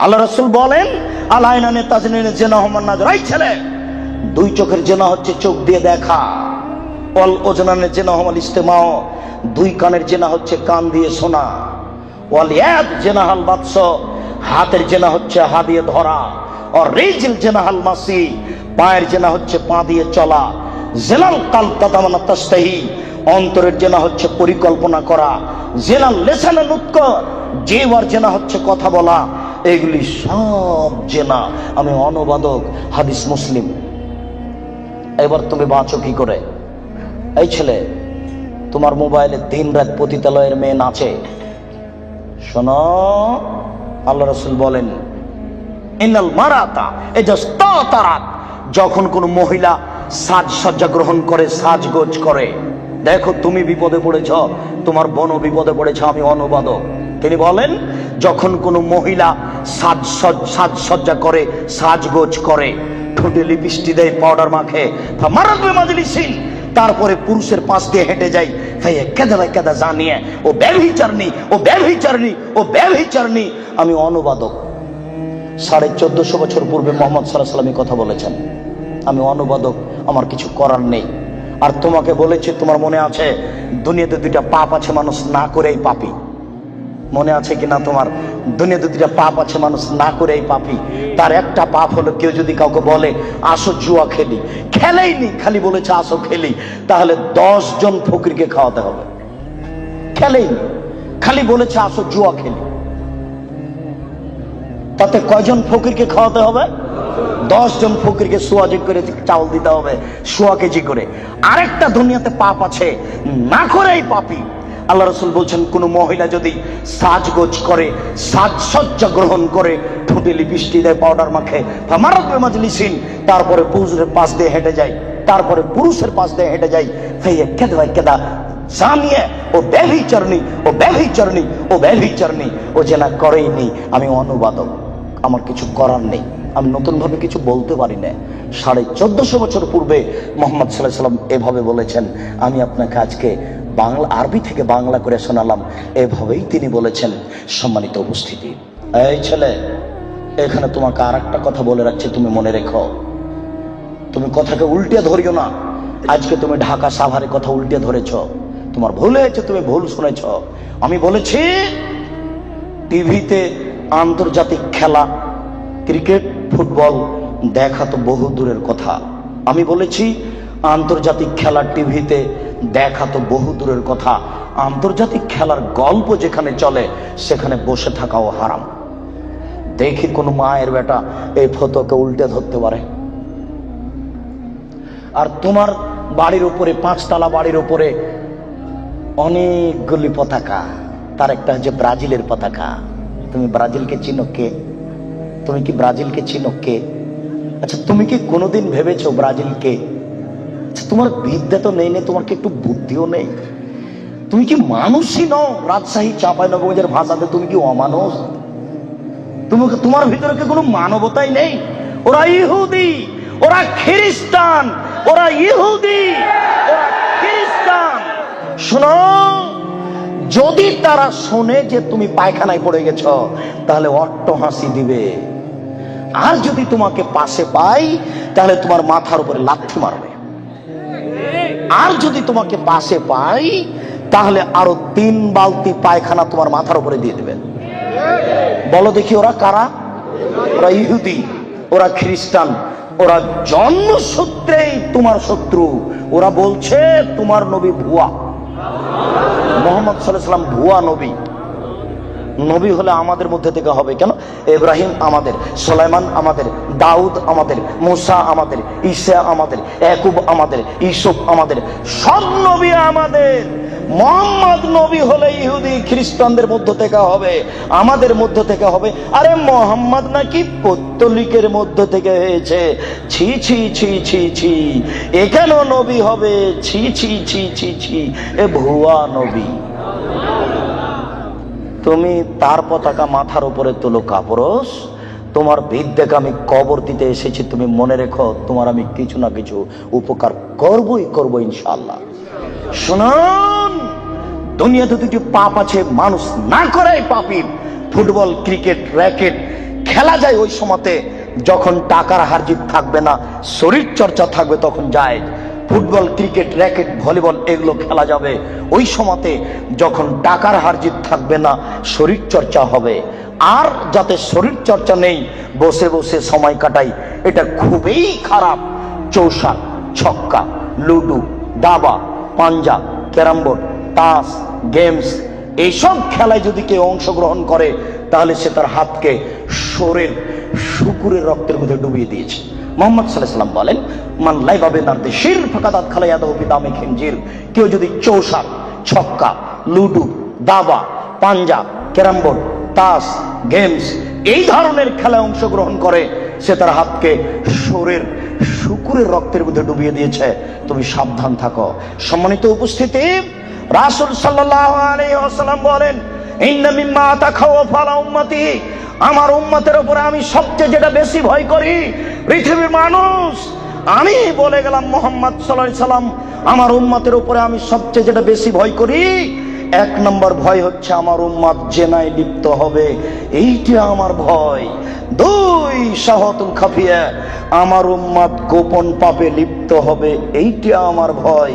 আল্লাহ রাসূল বলেন, আল আইনানে তাজনিনে জিনাহুমান নাজর। এই ছেলে, দুই চোখের জিনা হচ্ছে চোখ দিয়ে দেখা। ওয়াল ওজনানে জিনাহুমাল ইস্তেমাও, দুই কানের জিনা হচ্ছে কান দিয়ে শোনা। ওয়াল ইয়াদ জিনাহাল বাতস, হাতের জিনা হচ্ছে হাত দিয়ে ধরা। আর রিজিল জিনাহাল মাসি, পায়ের জিনা হচ্ছে পা দিয়ে চলা। জিনাল কালব তাতামানা তাস্তাহি, অন্তরের জেনা হচ্ছে পরিকল্পনা করা। জেনাল লেসানে নুতক, জিহ্বার জেনা হচ্ছে কথা বলা। এগুলি সব জেনা। আমি অনুবাদক, হাদিস মুসলিম। এবার তুমি বাঁচো কি করে? এই ছেলে, তোমার মোবাইলে দিন রাত পতিতালয়ের মেয়ে নাচে। শোনো, আল্লাহ রাসূল বলেন, ইন্নাল মারাতা ইজাস্তাতারাত, যখন কোন মহিলা সাজসজ্জা গ্রহণ করে, সাজগোজ করে। দেখো, তুমি বিপদে পড়েছ, তোমার বোনও বিপদে পড়েছ। আমি অনুবাদক। তিনি বলেন, যখন কোনো মহিলা সাজসজ্জা করে, সাজগোজ করে, ঠোঁটে লিপস্টিক দেয়, পাউডার মাখে, তারপরে পুরুষের পাশ দিয়ে হেঁটে যায়, কেদা জানিয়ে ও ব্যভিচারণী, ও ব্যভিচারণী, ও ব্যভিচারণী। আমি অনুবাদক। 1450 বছর পূর্বে মুহাম্মদ সাল্লাল্লাহু আলাইহি ওয়াসাল্লাম কথা বলেছেন। আমি অনুবাদক, আমার কিছু করার নেই। আর তোমাকে বলেছে, তোমার মনে আছে দুনিয়াতে দুইটা পাপ আছে, মানুষ না করেই পাপী। মনে আছে কিনা তোমার? দুনিয়াতে দুইটা পাপ আছে, মানুষ না করেই পাপী। তার একটা পাপ হলো, কেউ যদি কাউকে বলে আসো জুয়া খেলি, খেলেইনি, খালি বলেছে আসো খেলি, তাহলে 10 জন ফকিরকে খাওয়াতে হবে। খেলেইনি, খালি বলেছে আসো জুয়া খেলি, তাতে কয়জন ফকিরকে খাওয়াতে হবে? 10 জন ফকিরকে সোয়াজি করে চাউল দিতে হবে, 100 কেজি করে। আরেকটা দুনিয়াতে পাপ আছে, না করেই পাপী। আল্লাহ রাসূল বলছেন, কোন মহিলা যদি সাজগোজ করে, সাজসজ্জা গ্রহণ করে, ঠোঁটে লিপস্টিক দেয়, পাউডার মাখে, ফামারাত বিমাজলিসিন, তারপরে পুরুষের পাশ দিয়ে হেঁটে যায়, তারপরে পুরুষের পাশ দিয়ে হেঁটে যায়, ফাইয়া কেদা জানিয়ে ও ব্যভিচারণী, ও ব্যভিচারণী, ও ব্যভিচারণী, ও যেনা করেইনি। আমি অনুবাদক, আমার কিছু করার নেই। আমি নতুন ভাবে কিছু বলতে পারি না। 1450 বছর পূর্বে মুহাম্মদ সাল্লাল্লাহু আলাইহি ওয়াসাল্লাম এভাবে বলেছেন। আমি আপনাকে আজকে বাংলা, আরবি থেকে বাংলা করে শোনালাম। এভাবেই তিনি বলেছেন। সম্মানিত উপস্থিতি, এই ছেলে, এখানে তোমাকে আর একটা কথা বলে রাখছি, তুমি মনে রেখো। তুমি কথাকে উল্টে ধরিও না। আজকে তুমি ঢাকা সাভারে কথা উল্টে ধরেছ, তোমার ভুল হয়েছে, তুমি ভুল শুনেছ। আমি বলেছি, টিভিতে আন্তর্জাতিক খেলা, ক্রিকেট, ফুটবল দেখা তো বহু দূরের কথা। আমি বলেছি, আন্তর্জাতিক খেলা টিভিতে দেখা তো বহু দূরের কথা, আন্তর্জাতিক খেলার গল্প যেখানে চলে সেখানে বসে থাকাও হারাম। দেখি কোন মায়ের বেটা এই ফতোকে উল্টে ধরতে পারে। আর তোমার বাড়ির উপরে, 5 তলা বাড়ির উপরে অনেকগুলি পতাকা, তার একটা হচ্ছে ব্রাজিলের পতাকা। তুমি ব্রাজিলকে চিনো কে? তুমি কি ব্রাজিলকে চিনো কে? আচ্ছা, তুমি কি কোনোদিন ভেবেছো ব্রাজিলকে? আচ্ছা, তোমার বিদ্যা তো নেই, তোমার কি একটু বুদ্ধিও নেই? তুমি কি মানুষই নও? রাজশাহী চাঁপাইনবাবগঞ্জের ভাষাতে তুমি কি অমানুষ? তোমার ভিতরে কি কোনো মানবতাই নেই? ওরা ইহুদি, ওরা খ্রিস্টান, ওরা ইহুদি, ওরা খ্রিস্টান। শোনো, যদি তারা শোনে যে তুমি পায়খানায় পড়ে গেছ, তাহলে অট্ট হাসি দিবে। আর যদি তোমাকে পাশে পাই, তাহলে তোমার মাথার উপরে লাথি মারবে। আর যদি তোমাকে পাশে পাই, তাহলে আরো 3 বালতি পায়খানা তোমার মাথার উপরে দিয়ে দেবে। বলো দেখি, ওরা কারা? ওরা ইহুদি, ওরা খ্রিস্টান, ওরা জন্মসূত্রেই তোমার শত্রু। ওরা বলছে তোমার নবী ভুয়া, মুহাম্মদ সাল্লাল্লাহু আলাইহি ওয়াসাল্লাম ভুয়া নবী। নবী হলে আমাদের মধ্যে থেকে হবে কেন? ইব্রাহিম আমাদের, সুলাইমান আমাদের, দাউদ আমাদের, মুসা আমাদের, ঈসা আমাদের, ইয়াকুব আমাদের, ইউসুফ আমাদের, সব নবী আমাদের। মুহাম্মদ নবী হলে ইহুদি খ্রিস্টানদের মধ্য থেকে হবে, আমাদের মধ্য থেকে হবে। আরে মুহাম্মদ নাকি পৌত্তলিকের মধ্য থেকে হয়েছে। ছি ছি ছি ছি ছি, এ কেন নবী হবে? ছি ছি ছি ছি ছি, এ ভুয়া নবী। তুমি তার পতাকা মাথার উপরে তুলো কাপুরুষ। তোমার বিদ্যাকে আমি কবর দিতে এসেছি, তুমি মনে রেখো, তোমার আমি কিছু না কিছু উপকার করবই ইনশাআল্লাহ। শুনুন, দুনিয়াতে 2টি পাপ আছে, মানুষ না করাই পাপী। ফুটবল, ক্রিকেট, র্যাকেট, খেলা যায় ওই সময়তে যখন টাকার হারজিত থাকবে না, শরীর চর্চা থাকবে, তখন যায়। ফুটবল, ক্রিকেট, র্যাকেট, ভলিবল এগুলো খেলা যাবে ওই সময়তে যখন টাকার হারজিত থাকবে না, শরীর চর্চা হবে। আর যাতে শরীর চর্চা নেই, বসে বসে সময় কাটাই, এটা খুবই খারাপ। চৌসার, ছক্কা, লুডু, দাবা, পাঞ্জা, ক্যারাম বোর্ড, তাস, গেমস, এইসব খেলায় যদি কেউ অংশগ্রহণ করে তাহলে সে তার হাতকে শরীর শুকুরের রক্তের মধ্যে ডুবিয়ে দিয়েছে। মোহাম্মদ সাল্লাল্লাহু আলাইহি ওয়াসাল্লাম বলেন, মান লাইবা বিনারদি শির ফাকাদাত খালায়াদাহু বিদামি খিনজির। কেউ যদি চৌসার, ছক্কা, লুডু, দাবা, পাঞ্জা, ক্যারাম বোর্ড, তাস, গেমস এই ধরনের খেলায় অংশগ্রহণ করে, সে তার হাতকে শরীর শুকুরের রক্তের মধ্যে ডুবিয়ে দিয়েছে। তুমি সাবধান থাকো। সম্মানিত উপস্থিতি, রাসূল সাল্লাল্লাহু আলাইহি ওয়াসাল্লাম বলেন, ইন্না মিম্মা তাখাওয়াফা আলা উম্মতি, আমার উম্মতের উপরে আমি সবচেয়ে যেটা বেশি ভয় করি, পৃথিবীর মানুষ, আমি বলে গেলাম মুহাম্মদ সাল্লাল্লাহু আলাইহি সাল্লাম, আমার উম্মতের উপরে আমি সবচেয়ে যেটা বেশি ভয় করি, এক নম্বর ভয় হচ্ছে আমার উম্মত জেনায় লিপ্ত হবে, এইটা আমার ভয়। দুই, শাহওয়াতুল খাফিয়া, আমার উম্মত গোপন পাপে লিপ্ত হবে, এইটা আমার ভয়।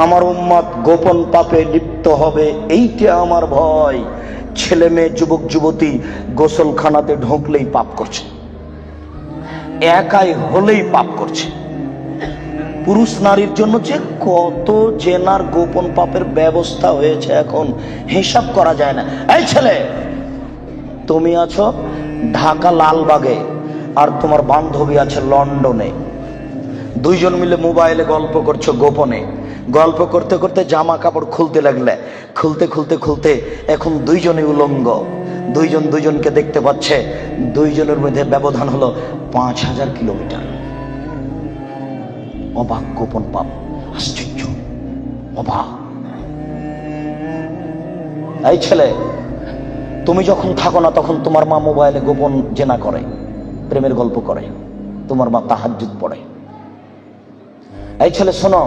আমার উম্মত গোপন পাপে লিপ্ত হবে, এইটা আমার ভয়। ছেলে মেয়ে, যুবক যুবতী গোসলখানাতে ঢুকলেই পাপ করছে, একাই হলেই পাপ করছে। পুরুষ নারীর জন্য যে কত জেনার গোপন পাপের ব্যবস্থা হয়েছে এখন হিসাব করা যায় না। এই ছেলে, তুমি আছো ঢাকা লালবাগে আর তোমার বান্ধবী আছে লন্ডনে, দুইজন মিলে মোবাইলে গল্প করছো গোপনে। গল্প করতে করতে জামা কাপড় খুলতে লাগলে, খুলতে খুলতে খুলতে এখন দুইজনে উলঙ্গ, দুইজন দুইজনকে দেখতে পাচ্ছে, দুইজনের মধ্যে ব্যবধান হলো 5000 কিলোমিটার। অবাক গোপন পাপ, আশ্চর্য, অবাক। এই ছেলে, তুমি যখন থাকো না তখন তোমার মা মোবাইলে গোপন জেনা করে, প্রেমের গল্প করে, তোমার মা তাহাজ্জুদ পড়ে। এই ছেলে শোনো,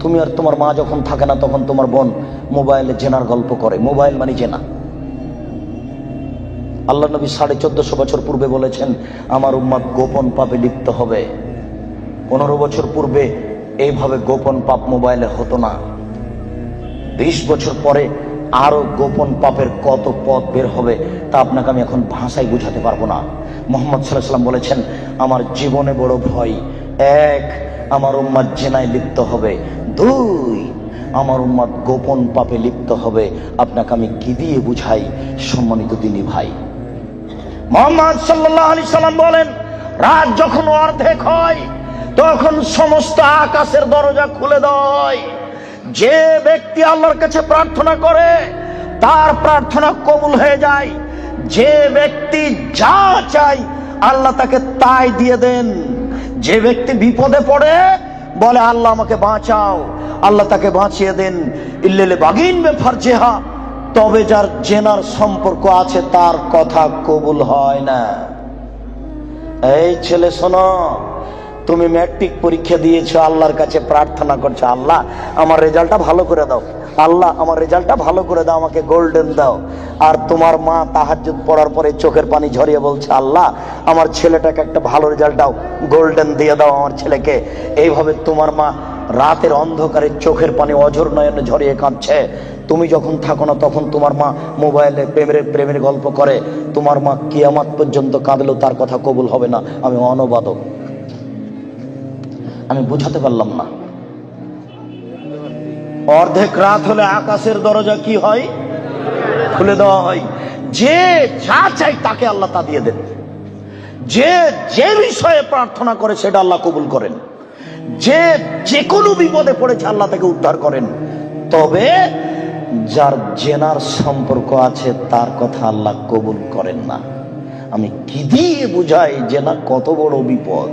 তুমি আর তোমার মা যখন থাকে না তখন তোমার বোন মোবাইলে জেনার গল্প করে। মোবাইল মানে জেনা। আল্লাহ নবী 1450 বছর পূর্বে বলেছেন, আমার উম্মত গোপন পাপে লিপ্ত হবে। 15 বছর পূর্বে এইভাবে গোপন পাপ মোবাইলে হতো না। 20 বছর পরে আরো গোপন পাপের কত পথ বের হবে তা আপনাকে আমি এখন ভাষায় বুঝাতে পারবো না। মুহাম্মদ সাল্লাল্লাহু আলাইহি ওয়াসাল্লাম বলেছেন, আমার জীবনে বড় ভয়, এক, আমার উম্মত জেনায় লিপ্ত হবে, দুই, আমার উম্মত গোপন পাপে লিপ্ত হবে। আপনাকে আমি কি দিয়ে বুঝাই সম্মানিত দিনী ভাই? মুহাম্মদ সাল্লাল্লাহু আলাইহি সাল্লাম বলেন, রাত যখন অর্ধেক হয় তখন সমস্ত আকাশের দরজা খুলে দেয়। যে ব্যক্তি আল্লাহর কাছে প্রার্থনা করে তার প্রার্থনা কবুল হয়ে যায়। যে ব্যক্তি যা চায় আল্লাহ তাকে তাই দিয়ে দেন। যে ব্যক্তি বিপদে পড়ে বলে আল্লাহ আমাকে বাঁচাও, আল্লাহ তাকে বাঁচিয়ে দেন। ইল্লাল বাগিন বে ফারজেহা, তবে যার জেনার সম্পর্ক আছে তার কথা কবুল হয় না। এই ছেলে শোনো, তুমি ম্যাট্রিক পরীক্ষা দিয়েছো, আল্লাহর কাছে প্রার্থনা করছো, আল্লাহ আমার রেজাল্টটা ভালো করে দাও, আল্লাহ আমার রেজাল্টটা ভালো করে দাও, আমাকে গোল্ডেন দাও। আর তোমার মা তাহাজ্জুদ পড়ার পরে চোখের পানি ঝরিয়ে বলছে, আল্লাহ আমার ছেলেটাকে একটা ভালো রেজাল্ট দাও, গোল্ডেন দিয়ে দাও আমার ছেলেকে। এইভাবে তোমার মা রাতের অন্ধকারে চোখের পানি অঝর নয়নে ঝরিয়ে কাঁদছে। তুমি যখন থাকো না তখন তোমার মা মোবাইলে প্রেমের গল্প করে। তোমার মা কিয়ামত পর্যন্ত কাঁদলেও তার কথা কবুল হবে না। আমি অনুবাদক, আমি বুঝাতে পারলাম না। অর্ধেক রাত হলে আকাশের দরজা কি হয়? খুলে দেওয়া হয়। যে যা চাই তাকে আল্লাহ তা দিয়ে দেন। যে যে বিষয়ে প্রার্থনা করে সেটা আল্লাহ কবুল করেন। যে যে কোনো বিপদে পড়েছে আল্লাহ তাকে উদ্ধার করেন। তবে যার জেনার সম্পর্ক আছে তার কথা আল্লাহ কবুল করেন না। আমি কি দিয়ে বুঝাই জেনা কত বড় বিপদ?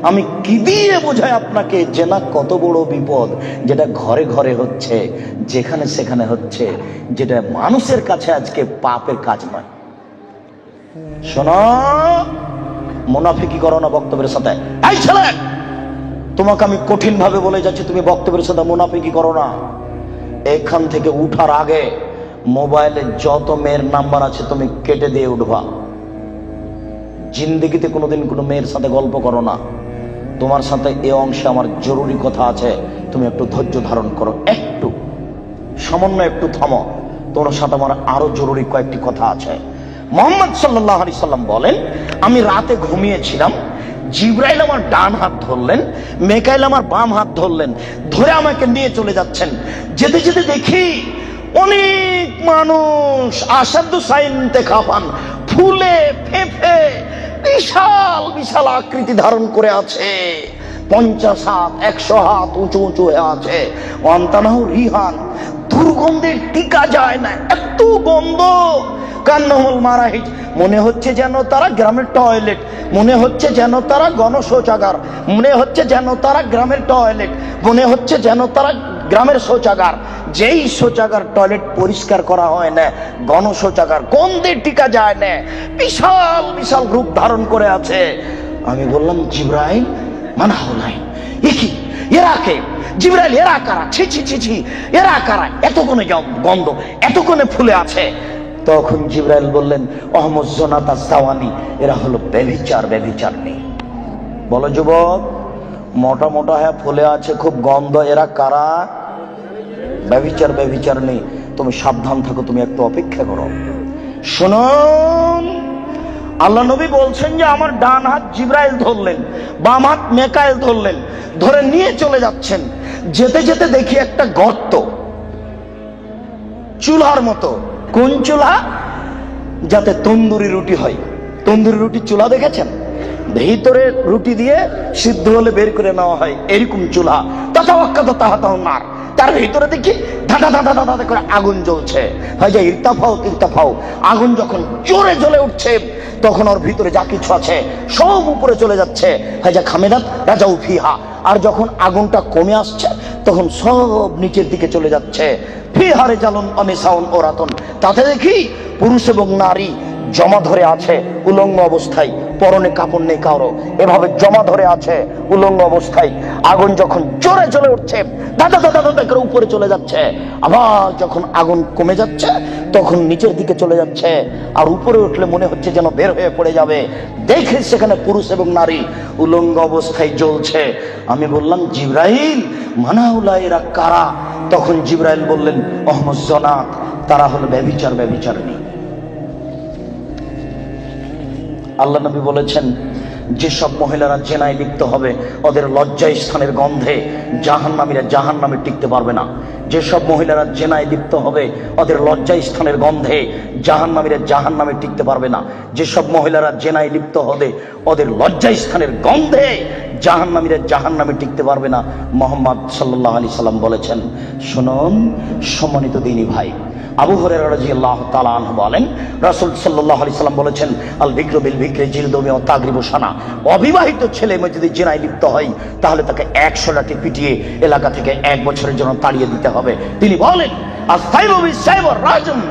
আমি কি দিয়ে বুঝাই আপনাকে জেনা কত বড় বিপদ? যেটা ঘরে ঘরে হচ্ছে, যেখানে সেখানে হচ্ছে, যেটা মানুষের কাছে আজকে পাপের কাজ নয়। শোনো, মুনাফিকি করো না বক্তব্যের সাথে। এই ছেলে, তোমাকে আমি কঠিন ভাবে বলে যাচ্ছি, তুমি বক্তব্যের সাথে মুনাফিকি করো না। এখান থেকে উঠার আগে মোবাইলে যত মেয়ের নাম্বার আছে তুমি কেটে দিয়ে উঠবা। জিন্দেগিতে কোনোদিন কোনো মেয়ের সাথে গল্প করো না, তোমার সাথে এ অংশে আমার জরুরি কথা আছে, তুমি একটু ধৈর্য ধারণ করো, একটু সামান্য একটু থামো, তোমার সাথে আমার আরো জরুরি কয়েকটি কথা আছে। মুহাম্মদ সাল্লাল্লাহু আলাইহি সাল্লাম বলেন, আমি রাতে ঘুমিয়েছিলাম, জিবরাইল আমার ডান হাত ধরলেন, মেকাইল আমার বাম হাত ধরলেন, ধরে আমাকে নিয়ে চলে যাচ্ছেন। যেতে যেতে দেখি অনেক মানুষ আসাদু সাইনতে খাফান, ফুলে ফেঁপে বিশাল বিশাল আকৃতি ধারণ করে আছে, 50 হাত 100 হাত উঁচু উঁচু হয়ে আছে। ওয়ান্তানাহু রিহান, দুর্গন্ধে টিকা যায় না, এত গন্ধ। কান্নাহুল মারাহিজ, মনে হচ্ছে যেন তারা গ্রামের টয়লেট, মনে হচ্ছে যেন তারা গণশৌচাগার, মনে হচ্ছে যেন তারা গ্রামের টয়লেট, মনে হচ্ছে যেন তারা গ্রামের শৌচাগার। যেই শৌচাগার টয়লেট পরিষ্কার করা হয় না, গণশৌচাগার, গন্ধে টিকা যায় না, বিশাল বিশাল রূপ ধারণ করে আছে। আমি বললাম, জিবরাইল মানহাউলাই, কি এরা কে? জিবরাইল, এরা কারা? ছি ছি ছি ছি, এরা কারা? এতক্ষণে গন্ধ, এতক্ষণে ফুলে আছে। তখন জিবরাইল বললেন, অহমদ জোনাতা সাওয়ানি, এরা হলো ব্যভিচার, ব্যভিচারনি। বলো যুবক, মোটা মোটা হ্যাঁ ফুলে আছে, খুব গন্ধ, এরা কারা? ব্যভিচার, ব্যভিচারনি। তুমি সাবধান থাকো, তুমি একটু অপেক্ষা করো। শুনুন, আল্লাহ নবী বলছেন যে আমার ডান হাত জিবরাইল ধরলেন, বাম হাত মেকাইল ধরলেন, ধরে নিয়ে চলে যাচ্ছেন। যেতে যেতে দেখি একটা গর্ত, চুলার মতো। কোন চুলা? যাতে তন্দুরি রুটি হয়। তন্দুরি রুটি চুলা দেখেছেন? ভিতরে রুটি দিয়ে সিদ্ধ হলে বের করে নেওয়া হয়, এরকম চুলা। নার, তার ভিতরে দেখি ধাঁধা ধাঁধা ধাঁধা করে আগুন জ্বলছে। হয় যে ইরতাফাও ইরতাফাও, আগুন যখন জোরে জ্বলে উঠছে তখন ওর ভিতরে যা কিছু আছে সব উপরে চলে যাচ্ছে। হয় যে খামেদাত রাজাউ ফিহা, আর যখন আগুনটা কমে আসছে তখন সব নিচের দিকে চলে যাচ্ছে। ফিহারে জালুন অনিসাউন ওরাতন, তাতে দেখি পুরুষ এবং নারী জমা ধরে আছে উলঙ্গ অবস্থায়, পরনে কাপড় নেই কারো, এভাবে জমা ধরে আছে উলঙ্গ অবস্থায়। আগুন যখন জোরে জ্বলে উঠছে দাদা দাদা দাদা করে উপরে চলে যাচ্ছে, আবার যখন আগুন কমে যাচ্ছে তখন নিচের দিকে চলে যাচ্ছে, আর উপরে উঠলে মনে হচ্ছে যেন বের হয়ে পড়ে যাবে। দেখে সেখানে পুরুষ এবং নারী উলঙ্গ অবস্থায় জ্বলছে। আমি বললাম, জিবরাইল মানাউলা, এরা কারা? তখন জিবরাইল বললেন, অহমদ জনাত, তারা হলো ব্যভিচার, ব্যভিচারিণী। আল্লাহ নবী বলেছেন, যেসব মহিলারা জেনায় লিপ্ত হবে ওদের লজ্জা স্থানের গন্ধে জাহান্নামীরা জাহান্নামে টিকতে পারবে না। যেসব মহিলারা জেনায় লিপ্ত হবে ওদের লজ্জা স্থানের গন্ধে জাহান্নামীরা জাহান্নামে টিকতে পারবে না। যেসব মহিলারা জেনায় লিপ্ত হবে ওদের লজ্জা স্থানের গন্ধে জাহান্নামীরা জাহান্নামে টিকতে পারবে না। মুহাম্মদ সাল্লাল্লাহু আলাইহি সাল্লাম বলেছেন। শুনুন সম্মানিত দিনী ভাই, আবু হুরায়রা রাদিয়াল্লাহু তাআলা আনহু বলেন, রাসূল সাল্লাল্লাহু আলাইহি সাল্লাম বলেছেন, আল বিকরু বিল বিকরি জিলদুমি ওয়া তাগরিবু সানা। অবিবাহিত ছেলে মেয়ে যদি জিনায় লিপ্ত হয় তাহলে তাকে 100 লাঠি পিটিয়ে এলাকা থেকে 1 বছরের জন্য তাড়িয়ে দিতে হবে। তিনি বলেন, আস-সাইবু বিস-সাইবি রাজম,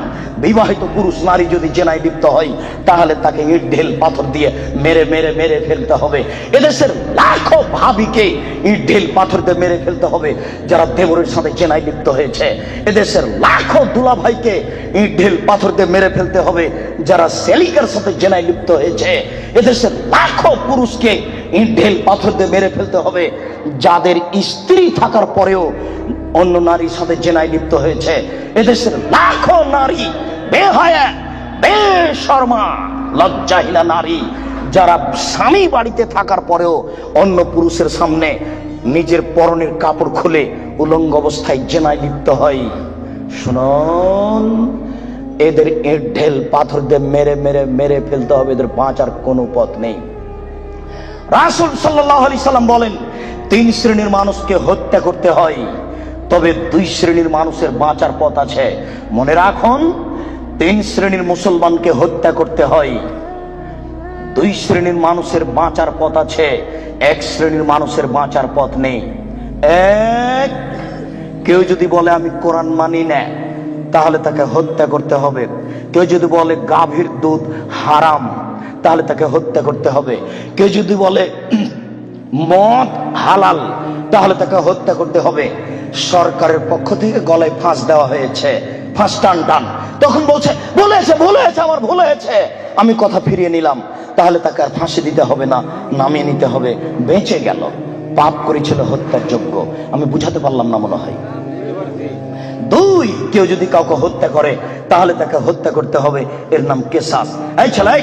বিবাহিত পুরুষ নারী যদি জেনায় লিপ্ত হয় তাহলে তাকে ইট ঢেল পাথর দিয়ে মেরে মেরে মেরে ফেলতে হবে। এদেশের লাখো ভাবিকে ইট ঢেল পাথর দিয়ে মেরে ফেলতে হবে যারা দেবরের সাথে জেনায় লিপ্ত হয়েছে। এদেশের লাখো দুলাভাইকে ইট ঢেল পাথর দিয়ে মেরে ফেলতে হবে যারা সেলিকার সাথে জেনায় লিপ্ত হয়েছে। এদেশের লাখো পুরুষকে ইট ঢেল পাথর দিয়ে মেরে ফেলতে হবে যাদের স্ত্রী থাকার পরেও অন্য নারীর সাথে জেনায় লিপ্ত হয়েছে। এদেশের লাখো নারী বেহায়া, বেশরমা, লজ্জাহীনা নারী যারা স্বামী বাড়িতে থাকার পরেও অন্য পুরুষের সামনে নিজের পরনের কাপড় খুলে উলঙ্গ অবস্থায় জেনায় লিপ্ত হয়। শুনুন, এদের ইট ঢেল পাথর দিয়ে মেরে মেরে মেরে ফেলতে হবে, এদের বাঁচার কোনো পথ নেই। রাসূল সাল্লাল্লাহু আলাইহি সাল্লাম বলেন, 3 শ্রেণীর মানুষকে হত্যা করতে হয়, তবে 2 শ্রেণীর মানুষের বাঁচার পথ আছে। মনে রাখুন, 3 শ্রেণীর মুসলমানকে হত্যা করতে হয়, 2 শ্রেণীর মানুষের বাঁচার পথ আছে, 1 শ্রেণীর মানুষের বাঁচার পথ নেই। এক, কেউ যদি বলে আমি কোরআন মানি না তাহলে তাকে হত্যা করতে হবে। কেউ যদি বলে গাভীর দুধ হারাম তাহলে তাকে হত্যা করতে হবে। কেউ যদি বলে মদ হালাল তাহলে তাকে হত্যা করতে হবে। সরকারের পক্ষ থেকে গলায় ফাঁস দেওয়া হয়েছে, ফাঁস টান টান। তখন বলছে ভুল হয়েছে আমার, ভুল হয়েছে। আমি কথা ফিরিয়ে নিলাম, তাহলে তাকে আর ফাঁসি দিতে হবে না, নামিয়ে নিতে হবে। বেঁচে গেল। পাপ করেছিল হত্যার যোগ্য। আমি বুঝাতে পারলাম না মনে হয়। দুই, কেউ যদি কাউকে হত্যা করে তাহলে তাকে হত্যা করতে হবে, এর নাম কেসাস। এই ছেলে,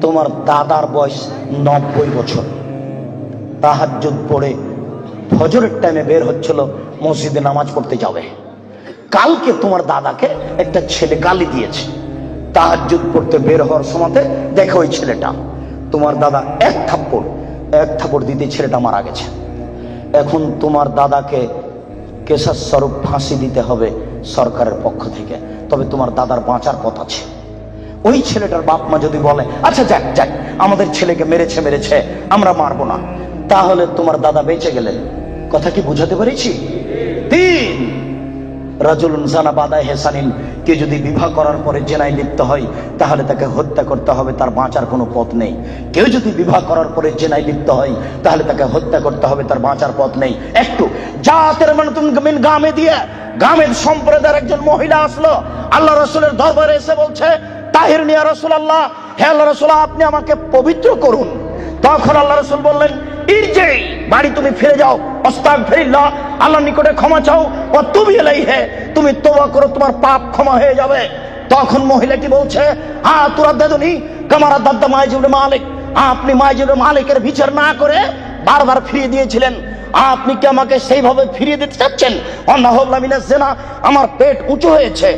তোমার দাদার বয়স 90 বছর, তাহাজ্জুদ পড়ে ফজরের টাইমে বের হচ্ছিল, মসজিদে নামাজ পড়তে যাবে। কালকে তোমার দাদাকে একটা ছেলে গালি দিয়েছে, তাহাজ্জুদ পড়তে বের হওয়ার সময় দেখো ওই ছেলেটা, তোমার দাদা এক থাপ্পড় দিতে ছেলেটা মারা গেছে। এখন তোমার দাদাকে কেসাস স্বরূপ ফাঁসি দিতে হবে সরকারের পক্ষ থেকে, তবে তোমার দাদার বাঁচার পথ আছে। ওই ছেলেটার বাপ মা যদি বলে আচ্ছা যাক আমাদের ছেলেকে মেরেছে আমরা মারবো না, তাহলে তোমার দাদা বেঁচে গেলেন। কথা কি বুঝাতে পেরেছি? তিন, রাজুলুন জানা বাদা হেসানিন, কে যদি বিবাহ করার পরে জেনায় লিপ্ত হয় তাহলে তাকে হত্যা করতে হবে, তার বাঁচার কোনো পথ নেই। কেউ যদি বিবাহ করার পরে জেনায় লিপ্ত হয় তাহলে তাকে হত্যা করতে হবে, তার বাঁচার পথ নেই। একটু জাতের মিন গামে দিয়ে গামের সম্প্রদায়ের একজন মহিলা আসলো আল্লাহ রাসূলের দরবারে, এসে বলছে তাহির নিয়া রাসূলুল্লাহ, হে আল্লাহ রাসূল আপনি আমাকে পবিত্র করুন। তখন আল্লাহ রাসূল বললেন ইরজি, বাড়ি তুমি ফিরে যাও, আস্তাগফিরুল্লাহ, আল্লাহর নিকটে ক্ষমা চাও, ও তুবি ইলাইহি, তুমি তওবা করো, তোমার পাপ ক্ষমা হয়ে যাবে। তখন মহিলাটি বলছে তুরাদ্দাদুনি কামা রাদ্দাত মাইজ ইবনে মালিক, আপনি মাইজ ইবনে মালিকের বিচার না করে বারবার ফিরিয়ে দিয়েছিলেন, আপনি কি আমাকে সেইভাবে ফিরিয়ে দিতে চাচ্ছেন? আমার পেট উঁচু হয়েছে,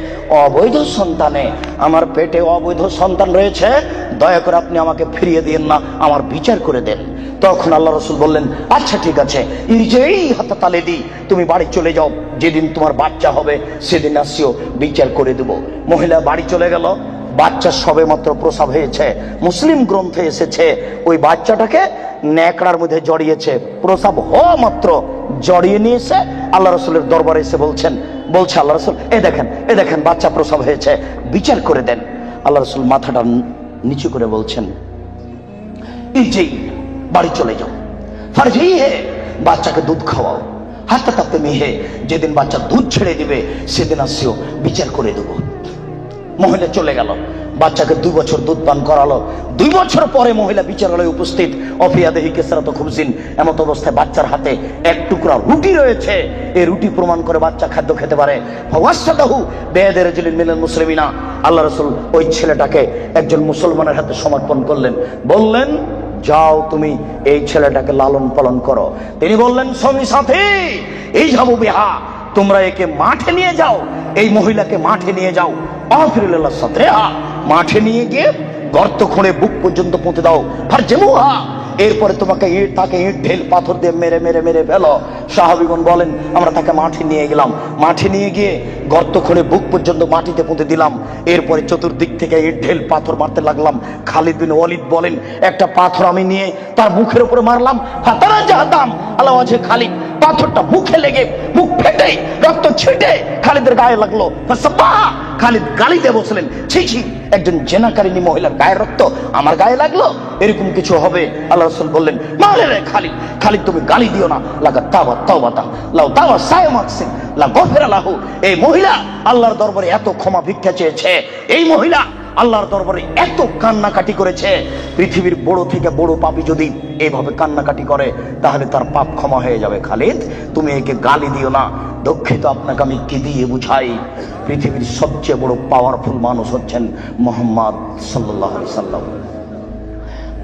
অবৈধ সন্তানে আমার পেটে অবৈধ সন্তান রয়েছে, দয়া করে আপনি আমাকে ফিরিয়ে দিন না, আমার বিচার করে দেন। তখন আল্লাহ রাসূল বললেন আচ্ছা ঠিক আছে, ইরজিই হাত্তা তালিদি, তুমি বাড়ি চলে যাও, যেদিন তোমার বাচ্চা হবে সেদিন আসিও, বিচার করে দেব। মহিলা বাড়ি চলে গেল। বাচ্চা সবে মাত্র প্রসব হয়েছে, মুসলিম গ্রন্থে এসেছে ওই বাচ্চাটাকে ন্যাকড়ার মধ্যে জড়িয়েছে, প্রসব হওয়া মাত্র জড়িয়ে নিয়ে এসে আল্লাহ রাসূলের দরবারে এসে বলছে আল্লাহ রাসূল এ দেখেন বাচ্চা প্রসব হয়েছে, বিচার করে দেন। আল্লাহ রাসূল মাথাটা নিচু করে বলছেন ইরজি, বাড়ি চলে যাও, ফারজি হে, বাচ্চাকে দুধ খাওয়াও, হাত্তা তাপ্তে মিহে, যেদিন বাচ্চা দুধ ছেড়ে দিবে সেদিন আসিও, বিচার করে দেবো। মহিলা চলে গেল, বাচ্চাকে 2 বছর দুধ পান করালো। 2 বছর পরে মহিলা বিচারালয়ে উপস্থিত, অফিয়াদেহি কেসরাত খুবজিন, এমত অবস্থায় বাচ্চার হাতে এক টুকরা রুটি রয়েছে। এই রুটি প্রমাণ করে বাচ্চা খাদ্য খেতে পারে। ফাওয়াসাদাহু বিয়াদি রাজুলিন মিনাল মুসলিমিনা, আল্লাহ রাসূল ওই ছেলেটাকে একজন মুসলমানের হাতে সমর্পণ করলেন, বললেন যাও তুমি এই ছেলেটাকে লালন পালন করো। তিনি বললেন সঙ্গী সাথী এই যাবো বিহা, তোমরা একে মাঠে নিয়ে যাও, এই মহিলাকে মাঠে নিয়ে যাও, আফিরুল্লাহ সাতরেহা, মাঠে নিয়ে গিয়ে গর্ত খুঁড়ে বুক পর্যন্ত পুঁতে দাও, ফারজেমুহা, এরপরে তোমাকে তাকে ইট ঢেল পাথর দিয়ে মেরে ফেলো। সাহাবীগণ বলেন আমরা তাকে মাঠে নিয়ে গেলাম, মাঠে নিয়ে গিয়ে গর্ত খুঁড়ে বুক পর্যন্ত মাটিতে পুঁতে দিলাম, এরপরে চতুর্দিক থেকে ইট ঢেল পাথর মারতে লাগলাম। খালিদ বিন ওয়ালিদ বলেন একটা পাথর আমি নিয়ে তার মুখের উপরে মারলাম, ফাতারা জাহাতাম আল্লাহ ওয়াজে খালিদ, পাথরটা মুখে লেগে মুখ ফেটে রক্ত ছিটে খালিদের গায়ে লাগলো। খালিদ গালি দিয়ে বসলেন ছি ছি, একজন জেনাকারিনী মহিলার গায়ের রক্ত আমার গায়ে লাগলো, এরকম কিছু হবে? আল্লাহ রাসূল বললেন মালে রে খালিদ তুমি গালি দিও না, লাগা তাওবা তাওবাতা লাউ তাওয়া সায়মাকসিন লা গফিরা লাহু। এই মহিলা আল্লাহর দরবারে এত ক্ষমা ভিক্ষা চেয়েছে, এই মহিলা আল্লাহর দরবারে এত কান্নাকাটি করেছে, পৃথিবীর বড় থেকে বড় পাপী যদি এইভাবে কান্নাকাটি করে তাহলে তার পাপ ক্ষমা হয়ে যাবে। খালিদ তুমি একে গালি দিও না, দুঃখিত আপনাকে আমি কি দিয়ে বুঝাই, পৃথিবীর সবচেয়ে বড় পাওয়ারফুল মানুষ হচ্ছেন মুহাম্মদ সাল্লাল্লাহু আলাইহি সাল্লাম।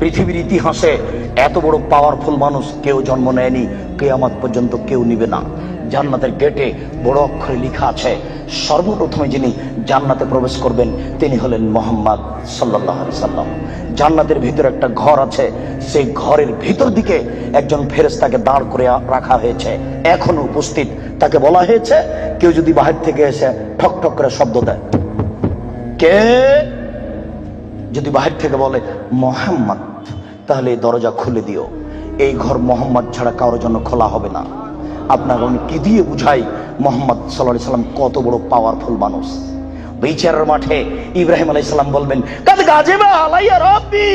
পৃথিবীর ইতিহাসে এত বড় পাওয়ারফুল মানুষ কেউ জন্ম নেয়নি, কিয়ামত পর্যন্ত কেউ নিবে না। জান্নাতের গেটে বড় অক্ষরে লেখা আছে সর্বপ্রথমে যিনি জান্নাতে প্রবেশ করবেন তিনি হলেন মুহাম্মদ সাল্লাল্লাহু আলাইহি সাল্লাম। জান্নাতের ভিতরে একটা ঘর আছে, সেই ঘরের ভিতর দিকে একজন ফেরেশতাকে দাঁড় করে রাখা হয়েছে, এখনো উপস্থিত। তাকে বলা হয়েছে কেউ যদি বাহির থেকে এসে ঠক ঠক করে শব্দ দেয়, কে যদি বাহির থেকে বলে মুহাম্মদ, তাহলে এই দরজা খুলে দিও, এই ঘর মুহাম্মদ ছাড়া কারোর জন্য খোলা হবে না। আপনাকে আমি কি দিয়ে বুঝাই মুহাম্মদ সাল্লাল্লাহু আলাইহি সাল্লাম কত বড় পাওয়ারফুল মানুষ। বিচারের মাঠে ইব্রাহিম আলাইহিস সালাম বলবেন কাদ গাজিবা আলাইয়া রাব্বি,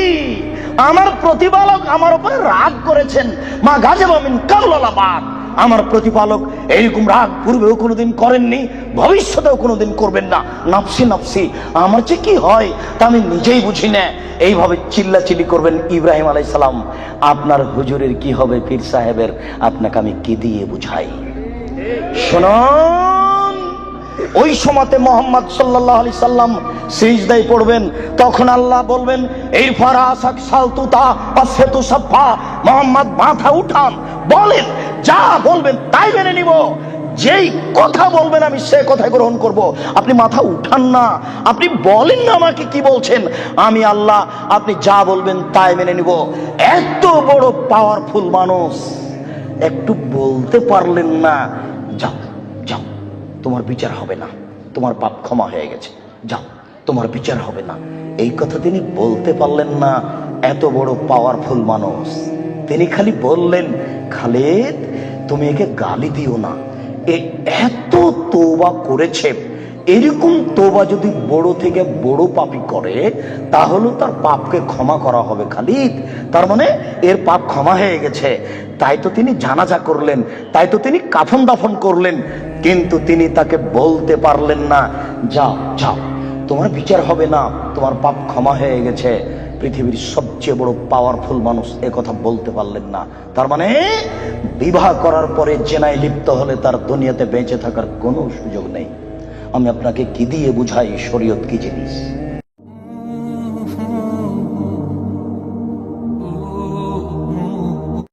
আমার প্রতিপালক আমার উপর রাগ করেছেন, মা গাজিবা মিন কাবলালা বাদ, আমার প্রতিপালক এইরকম রাগ পূর্বেও কোনোদিন করেননি, ভবিষ্যতেও কোনোদিন করবেন না। নাফসি নাফসি, আমার যে কি হয় তা আমি নিজেই বুঝি না। এইভাবে চিল্লাচিল্লি করবেন ইব্রাহিম আলাইহিস সালাম। আপনার হুজুরের কি হবে, পীর সাহেবের, আপনাকে আমি কি দিয়ে বুঝাই? শুনুন, ওই সময়তে মোহাম্মদ সাল্লাল্লাহু আলাইহি সাল্লাম সিজদায় পড়বেন, তখন আল্লাহ বলবেন ইরফা রাসাক সালতুতা ওয়াসফাতু সাফা, মোহাম্মদ মাথা উঠান, বলেন, যা বলবেন তাই মেনে নিব, যেই কথা বলবেন আমি সে কথা গ্রহণ করব। আপনি মাথা উঠান না, আপনি বলেন না আমাকে কি বলছেন, আমি আল্লাহ, আপনি যা বলবেন তাই মেনে নিব। এত বড় পাওয়ারফুল মানুষ একটু বলতে পারলেন না, যাও যাও তোমার বিচার হবে না, তোমার পাপ ক্ষমা হয়ে গেছে, যাও তোমার বিচার হবে না, এই কথা তিনি বলতে পারলেন না। এত বড় পাওয়ারফুল মানুষ, তিনি খালি বললেন, খালিদ তুমি একে গালি দিও না, এ এত তওবা করেছে, এরকম তওবা যদি বড় থেকে বড় পাপী করে তাহলে তার পাপকে ক্ষমা করা হবে খালিদ। তার মানে এর পাপ ক্ষমা হয়ে গেছে, তাই তো তিনি জানাজা করলেন, তাই তো তিনি কাফন দাফন করলেন, কিন্তু তিনি তাকে বলতে পারলেন না, যাও যাও তোমার বিচার হবে না, তোমার পাপ ক্ষমা হয়ে গেছে। পৃথিবীর সবচেয়ে বড় পাওয়ারফুল মানুষ এ কথা বলতে পারলেন না। তার মানে বিবাহ করার পরে জেনায় লিপ্ত হলে তার দুনিয়াতে বেঁচে থাকার কোনো সুযোগ নেই। আমি আপনাকে কি দিয়ে বুঝাই শরীয়ত কি জিনিস?